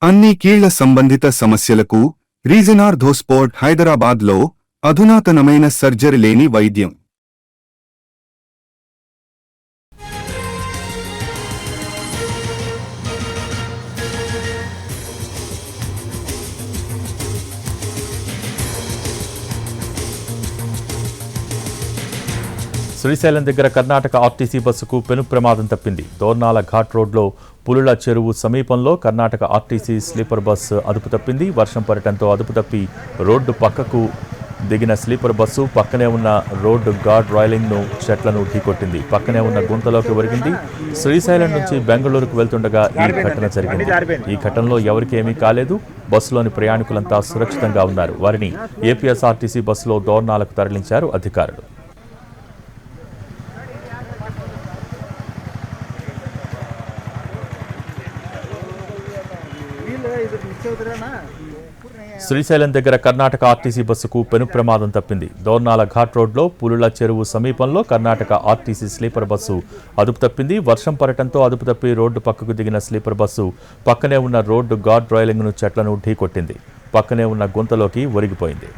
అన్ని కీళ్ల సంబంధిత సమస్యలకు రీజన్ ఆర్థోస్పోర్ట్ హైదరాబాద్లో అధునాతనమైన సర్జరీ లేని వైద్యం. శ్రీశైలం దగ్గర కర్ణాటక ఆర్టీసీ బస్సుకు పెను ప్రమాదం తప్పింది. దోర్నాల ఘాట్ రోడ్లో పులుల చెరువు సమీపంలో కర్ణాటక ఆర్టీసీ స్లీపర్ బస్సు అదుపు తప్పింది. వర్షం పడటంతో అదుపు తప్పి రోడ్డు పక్కకు దిగిన స్లీపర్ బస్సు పక్కనే ఉన్న రోడ్డు గార్డ్ రైలింగ్ను చెట్లను ఢీకొట్టింది. పక్కనే ఉన్న గుంతలోకి ఒరిగింది. శ్రీశైలం నుంచి బెంగళూరుకు వెళ్తుండగా ఈ ఘటన జరిగింది. ఈ ఘటనలో ఎవరికి ఏమీ కాలేదు. బస్సులోని ప్రయాణికులంతా సురక్షితంగా ఉన్నారు. వారిని ఏపీఎస్ఆర్టీసీ బస్సులో దోర్నాలకు తరలించారు అధికారులు. శ్రీశైలం దగ్గర కర్ణాటక ఆర్టీసీ బస్సుకు పెను ప్రమాదం తప్పింది. దోర్నాల ఘాట్ రోడ్లో పులుల చెరువు సమీపంలో కర్ణాటక ఆర్టీసీ స్లీపర్ బస్సు అదుపు తప్పింది. వర్షం పడటంతో అదుపు తప్పి రోడ్డు పక్కకు దిగిన స్లీపర్ బస్సు పక్కనే ఉన్న రోడ్డు గార్డ్ రైలింగ్ను చెట్లను ఢీకొట్టింది. పక్కనే ఉన్న గుంతలోకి ఒరిగిపోయింది.